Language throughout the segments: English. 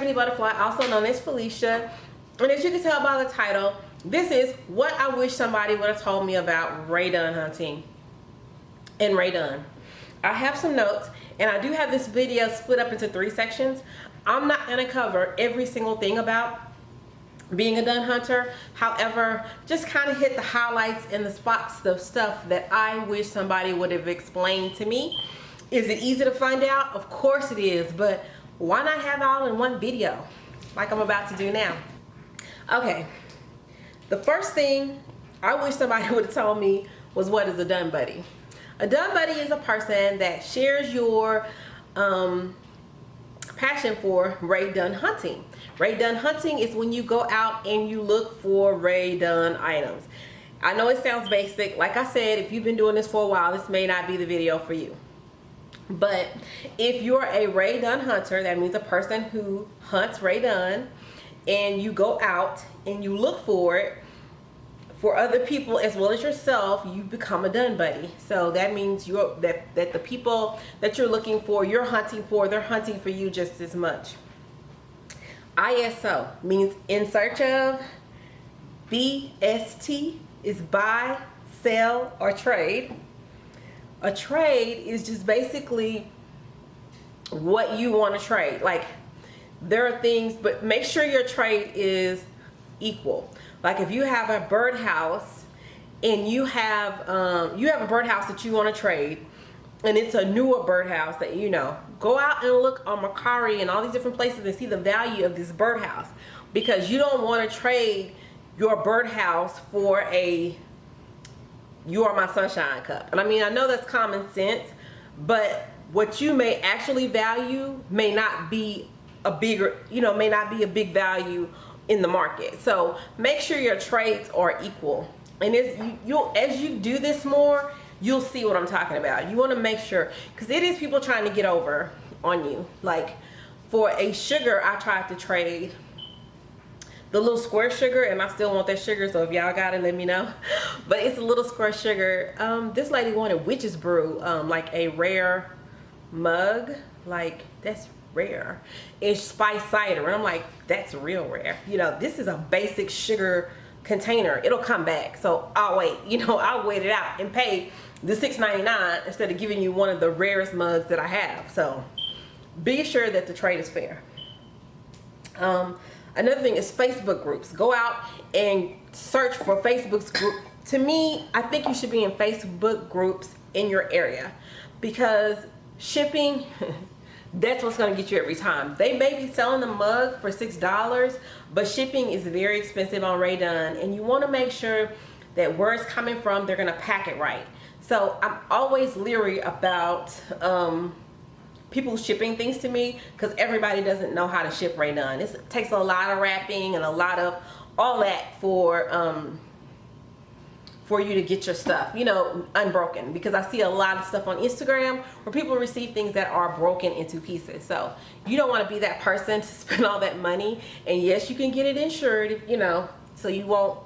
Raggedy Butterfly, also known as Felicia. And as you can tell by the title, this is what I wish somebody would have told me about Rae Dunn hunting and Rae Dunn. I have some notes, and I do have this video split up into 3 sections. I'm not going to cover every single thing about being a Dunn hunter. However, just kind of hit the highlights and the spots of stuff that I wish somebody would have explained to me. Is it easy to find out? Of course it is, but why not have it all in one video like I'm about to do now? Okay, the first thing I wish somebody would have told me was, what is a Dunn buddy? A Dunn buddy is a person that shares your passion for Rae Dunn hunting. Rae Dunn hunting is when you go out and you look for Rae Dunn items. I know it sounds basic. Like I said, if you've been doing this for a while, this may not be the video for you. But if you're a Rae Dunn hunter, that means a person who hunts Rae Dunn, and you go out and you look for it for other people as well as yourself, you become a Dunn buddy. So that means that the people that you're looking for, you're hunting for, they're hunting for you just as much. ISO means in search of. BST is buy, sell, or trade. A trade is just basically what you want to trade. Like, there are things, but make sure your trade is equal. Like, if you have a birdhouse and you have a birdhouse that you want to trade, and it's a newer birdhouse that you know, go out and look on Mercari and all these different places and see the value of this birdhouse, because you don't want to trade your birdhouse for a You Are My Sunshine cup. And I mean, I know that's common sense, but what you may actually value may not be a bigger, may not be a big value in the market. So make sure your trades are equal. And as you do this more, you'll see what I'm talking about. You want to make sure, because it is people trying to get over on you. Like, for a sugar, I tried to trade the little square sugar, and I still want that sugar, so if y'all got it, let me know. But it's a little square sugar. This lady wanted witch's brew, like a rare mug. Like, that's rare. It's spice cider, and I'm like, that's real rare. This is a basic sugar container. It'll come back, so I'll wait. I'll wait it out and pay the $6.99 instead of giving you one of the rarest mugs that I have. So be sure that the trade is fair. Another thing is Facebook groups. Go out and search for Facebook's group. To me, I think you should be in Facebook groups in your area, because shipping that's what's going to get you every time. They may be selling the mug for $6, but shipping is very expensive on Rae Dunn, and you want to make sure that where it's coming from, they're going to pack it right. So I'm always leery about people shipping things to me, because everybody doesn't know how to ship Rae Dunn. It takes a lot of wrapping and a lot of all that for you to get your stuff, unbroken, because I see a lot of stuff on Instagram where people receive things that are broken into pieces. So you don't want to be that person to spend all that money. And yes, you can get it insured, so you won't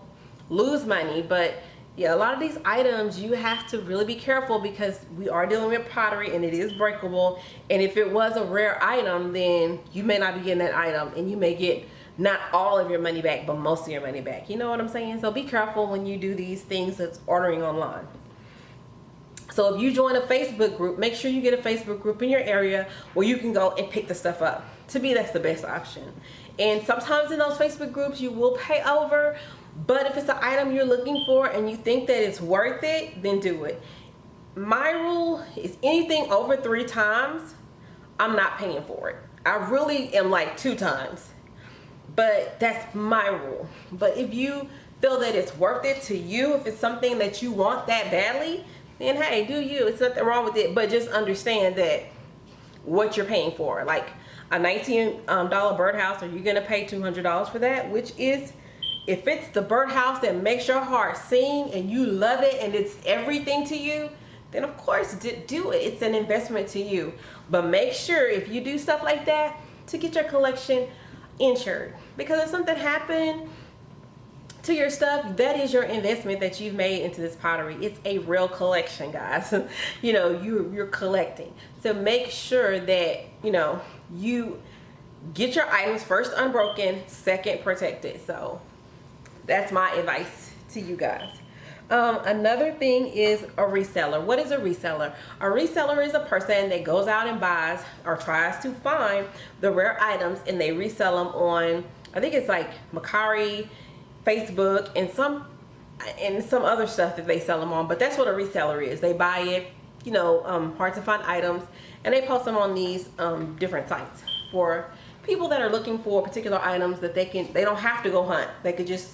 lose money. But yeah, a lot of these items, you have to really be careful, because we are dealing with pottery and it is breakable. And if it was a rare item, then you may not be getting that item, and you may get not all of your money back, but most of your money back. You know what I'm saying? So be careful when you do these things that's ordering online. So if you join a Facebook group, make sure you get a Facebook group in your area where you can go and pick the stuff up. To me, that's the best option. And sometimes in those Facebook groups, you will pay over, but if it's an item you're looking for and you think that it's worth it, then do it. My rule is anything over 3 times, I'm not paying for it. I really am like 2 times. But that's my rule. But if you feel that it's worth it to you, if it's something that you want that badly, then hey, do you. It's nothing wrong with it. But just understand that what you're paying for. Like a $19 birdhouse, are you going to pay $200 for that? Which is, if it's the birdhouse that makes your heart sing and you love it and it's everything to you, then of course do it. It's an investment to you. But make sure if you do stuff like that to get your collection insured, because if something happened to your stuff, that is your investment that you've made into this pottery. It's a real collection, guys. You're collecting. So make sure that you get your items first unbroken, second protected. So that's my advice to you guys. Another thing is a reseller. What is a reseller? A reseller is a person that goes out and buys or tries to find the rare items, and they resell them on, I think it's like Mercari, Facebook, and some other stuff that they sell them on. But that's what a reseller is. They buy it, you know, hard to find items, and they post them on these different sites for people that are looking for particular items that they don't have to go hunt. They could just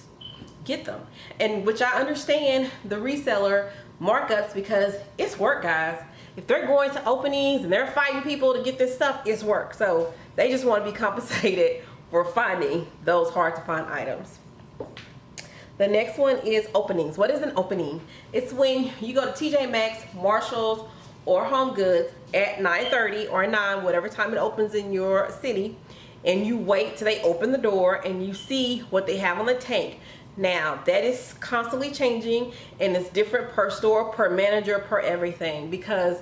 get them. And which I understand the reseller markups, because it's work, guys. If they're going to openings and they're fighting people to get this stuff, it's work. So they just want to be compensated for finding those hard to find items. The next one is openings. What is an opening? It's when you go to TJ Maxx, Marshalls, or Home Goods at 9:30 or 9, whatever time it opens in your city, and you wait till they open the door and you see what they have on the tank. Now, that is constantly changing, and it's different per store, per manager, per everything, because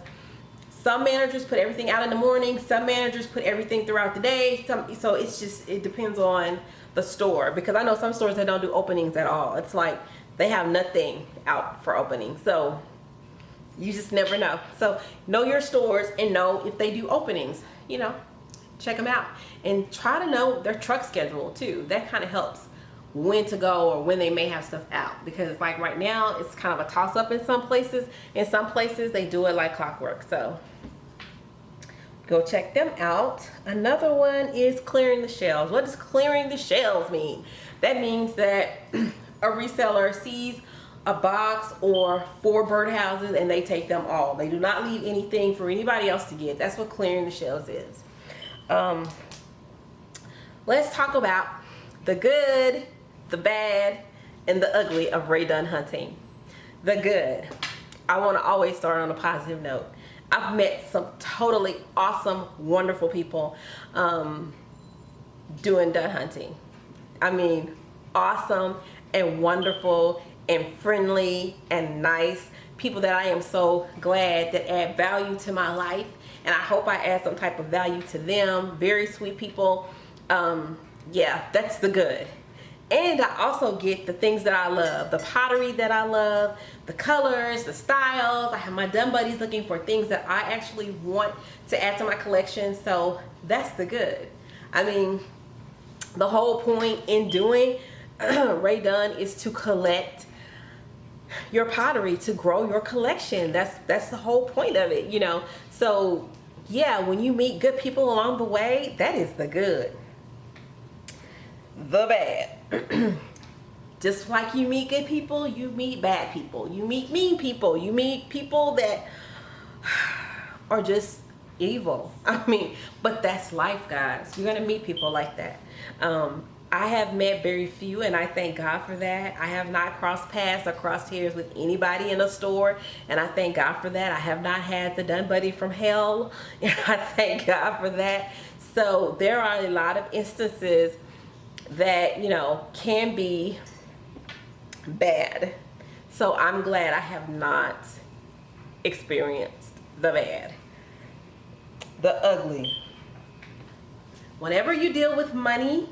some managers put everything out in the morning, some managers put everything throughout the day. So it depends on the store, because I know some stores that don't do openings at all. It's like they have nothing out for opening. So you just never know. So know your stores and know if they do openings, you know, check them out, and try to know their truck schedule too. That kind of helps when to go or when they may have stuff out, because like right now it's kind of a toss-up in some places. In some places they do it like clockwork. So go check them out. Another one is clearing the shelves. What does clearing the shelves mean? That means that a reseller sees a box or 4 birdhouses and they take them all. They do not leave anything for anybody else to get. That's what clearing the shelves is. Let's talk about the good, the bad, and the ugly of Rae Dunn hunting. The good. I want to always start on a positive note. I've met some totally awesome, wonderful people doing Dunn hunting. I mean, awesome and wonderful and friendly and nice people that I am so glad that add value to my life, and I hope I add some type of value to them. Very sweet people. Yeah, that's the good. And I also get the things that I love, the pottery that I love, the colors, the styles. I have my Dunn buddies looking for things that I actually want to add to my collection. So that's the good. I mean, the whole point in doing Rae Dunn is to collect your pottery, to grow your collection. That's the whole point of it, you know. So yeah, when you meet good people along the way, that is the good. The bad. Just like you meet good people, you meet bad people. You meet mean people. You meet people that are just evil. I mean, but that's life, guys. You're gonna meet people like that. I have met very few, and I thank God for that. I have not crossed paths or crossed hairs with anybody in a store, and I thank God for that. I have not had the Dunn buddy from hell, and I thank God for that. So there are a lot of instances that, you know, can be bad. So I'm glad I have not experienced the bad. The ugly. Whenever you deal with money,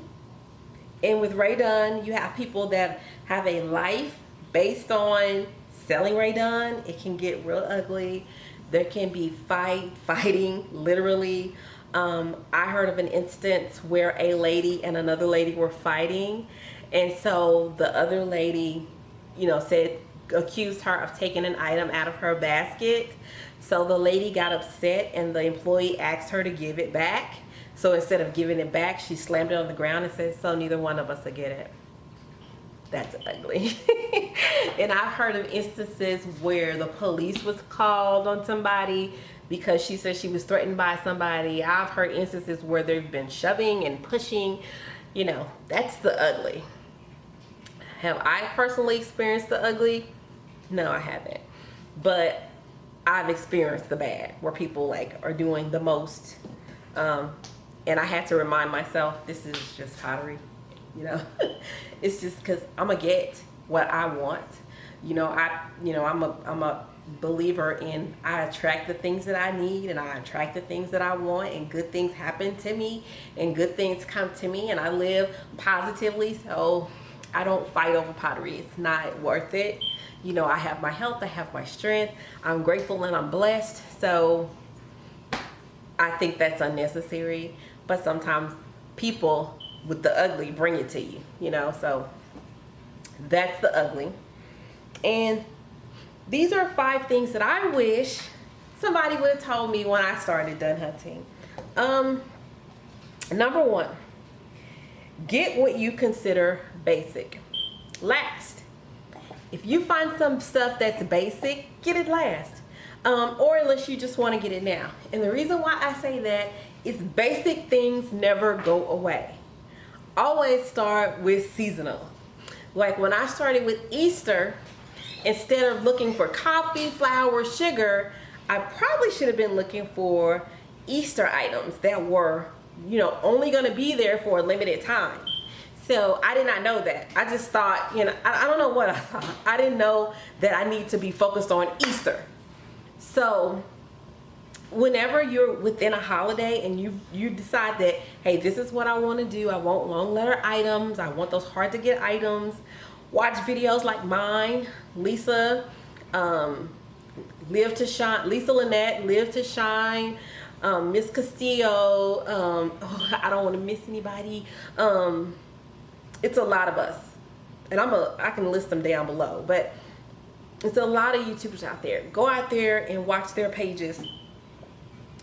and with Rae Dunn, you have people that have a life based on selling Rae Dunn. It can get real ugly. There can be fighting, literally. I heard of an instance where a lady and another lady were fighting, and so the other lady, you know, accused her of taking an item out of her basket. So the lady got upset, and the employee asked her to give it back. So instead of giving it back, she slammed it on the ground and said, "So neither one of us will get it." That's ugly. And I've heard of instances where the police was called on somebody because she said she was threatened by somebody. I've heard instances where there've been shoving and pushing. You know, that's the ugly. Have I personally experienced the ugly? No, I haven't. But I've experienced the bad, where people like are doing the most. And I had to remind myself, this is just pottery, you know. It's just because I'm gonna get what I want. I'm a believer in I attract the things that I need, and I attract the things that I want, and good things happen to me, and good things come to me, and I live positively. So I don't fight over pottery. It's not worth it. I have my health, I have my strength, I'm grateful and I'm blessed. So I think that's unnecessary. But sometimes people with the ugly bring it to you, so that's the ugly. And these are 5 things that I wish somebody would have told me when I started Dunn Hunting. Number 1, get what you consider basic last. If you find some stuff that's basic, get it last. Or unless you just want to get it now. And the reason why I say that is basic things never go away. Always start with seasonal. Like when I started with Easter, instead of looking for coffee, flour, sugar, I probably should have been looking for Easter items that were, only going to be there for a limited time. So I did not know that. I just thought, I don't know what I thought. I didn't know that I need to be focused on Easter. So whenever you're within a holiday and you decide that, hey, this is what I want to do. I want long letter items. I want those hard to get items. Watch videos like mine, Lisa, Live to Shine, Lisa Lynette, Live to Shine, Miss Castillo. I don't want to miss anybody. It's a lot of us, and I can list them down below, but it's a lot of YouTubers out there. Go out there and watch their pages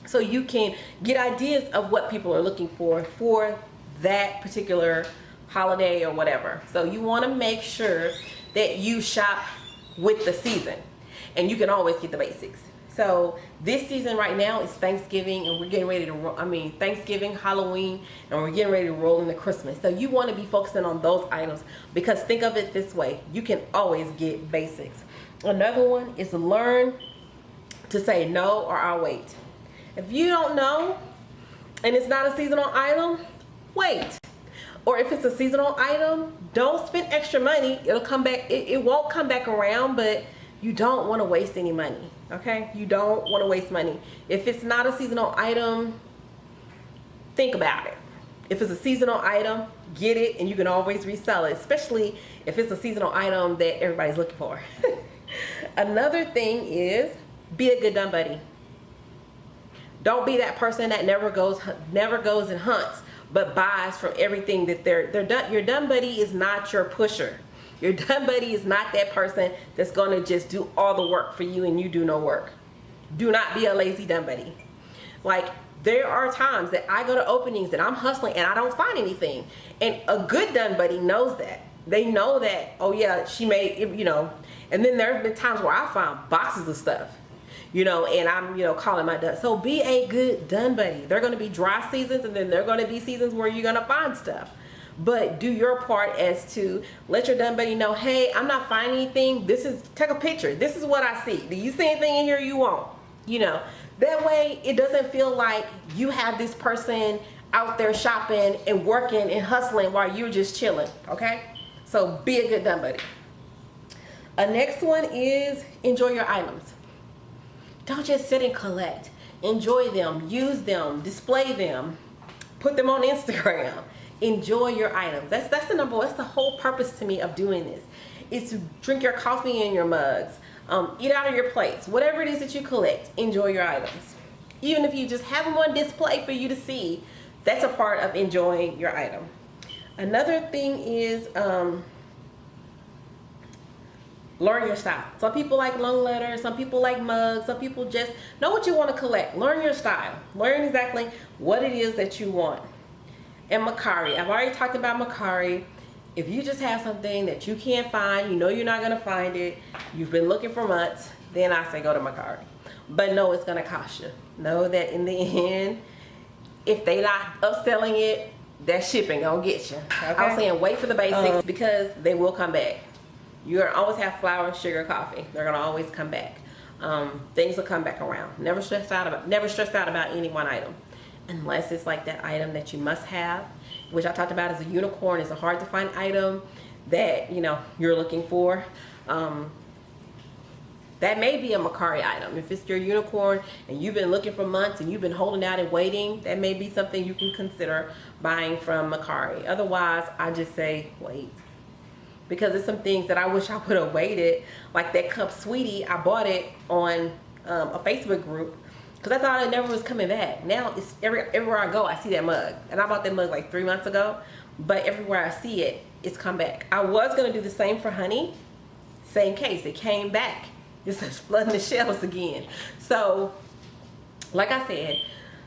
so you can get ideas of what people are looking for that particular holiday or whatever. So you want to make sure that you shop with the season, and you can always get the basics. So this season right now is Thanksgiving, and we're getting ready to Thanksgiving, Halloween, and we're getting ready to roll into Christmas. So you want to be focusing on those items, because think of it this way, you can always get basics. Another one is learn to say no, or I'll wait. If you don't know and it's not a seasonal item, wait. Or if it's a seasonal item, don't spend extra money. It'll come back, it won't come back around, but you don't want to waste any money, okay? You don't want to waste money. If it's not a seasonal item, think about it. If it's a seasonal item, get it, and you can always resell it, especially if it's a seasonal item that everybody's looking for. Another thing is be a good Dunn buddy. Don't be that person that never goes and hunts, but buys from everything that your Dunn buddy is not your pusher. Your Dunn buddy is not that person that's going to just do all the work for you and you do no work. Do not be a lazy Dunn buddy. Like, there are times that I go to openings that I'm hustling and I don't find anything. And a good Dunn buddy knows that. They know that, oh yeah, she made, and then there have been times where I found boxes of stuff, and I'm, calling my Dunn. So be a good Dunn buddy. There are going to be dry seasons, and then there are going to be seasons where you're going to find stuff. But do your part as to let your Dunn buddy know, hey, I'm not finding anything. Take a picture. This is what I see. Do you see anything in here you want? That way it doesn't feel like you have this person out there shopping and working and hustling while you're just chilling, okay? So be a good Dunn buddy. Next one is enjoy your items. Don't just sit and collect. Enjoy them, use them, display them, put them on Instagram. Enjoy your items. That's the number one. That's the whole purpose to me of doing this. Is to drink your coffee in your mugs, eat out of your plates, whatever it is that you collect. Enjoy your items. Even if you just have them on display for you to see, that's a part of enjoying your item. Another thing is learn your style. Some people like long letters, some people like mugs, some people just know what you want to collect. Learn your style. Learn exactly what it is that you want. And Macari, I've already talked about Macari. If you just have something that you can't find, you're not going to find it, you've been looking for months, then I say go to Macari. But no, it's going to cost you. Know that in the end, if they not upselling it, that shipping gonna get you. Okay? I'm saying wait for the basics because they will come back. You're gonna always have flour, sugar, coffee. They're gonna always come back. Things will come back around. Never stressed out about any one item, unless it's like that item that you must have, which I talked about as a unicorn. It's a hard to find item that you're looking for. that may be a Mercari item. If it's your unicorn and you've been looking for months and you've been holding out and waiting, that may be something you can consider buying from Mercari. Otherwise, I just say wait. Because there's some things that I wish I would have waited. Like that cup Sweetie, I bought it on a Facebook group because I thought it never was coming back. Now it's everywhere I go, I see that mug. And I bought that mug like 3 months ago, but everywhere I see it, it's come back. I was gonna do the same for honey. Same case, it came back. It's just flooding the shelves again. So, like I said,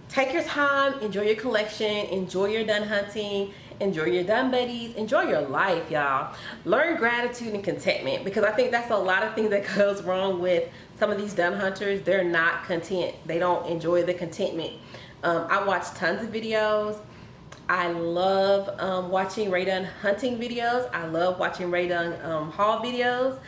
take your time, enjoy your collection, enjoy your done hunting, enjoy your done buddies, enjoy your life, y'all. Learn gratitude and contentment, because I think that's a lot of things that goes wrong with some of these done hunters. They're not content. They don't enjoy the contentment. I watch tons of videos. I love watching Rae Dunn hunting videos. I love watching Rae Dunn haul videos.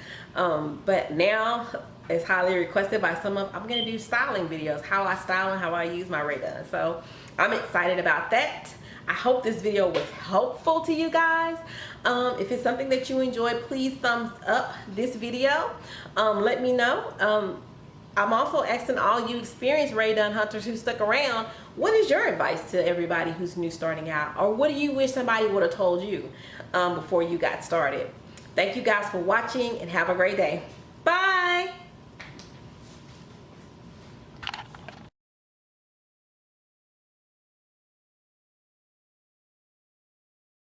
But now it's highly requested by some of, I'm gonna do styling videos, how I style and how I use my Rae Dunn. So I'm excited about that. I hope this video was helpful to you guys. If it's something that you enjoyed, please thumbs up this video. Let me know. I'm also asking all you experienced Rae Dunn hunters who stuck around, what is your advice to everybody who's new starting out? Or what do you wish somebody would have told you before you got started? Thank you guys for watching and have a great day.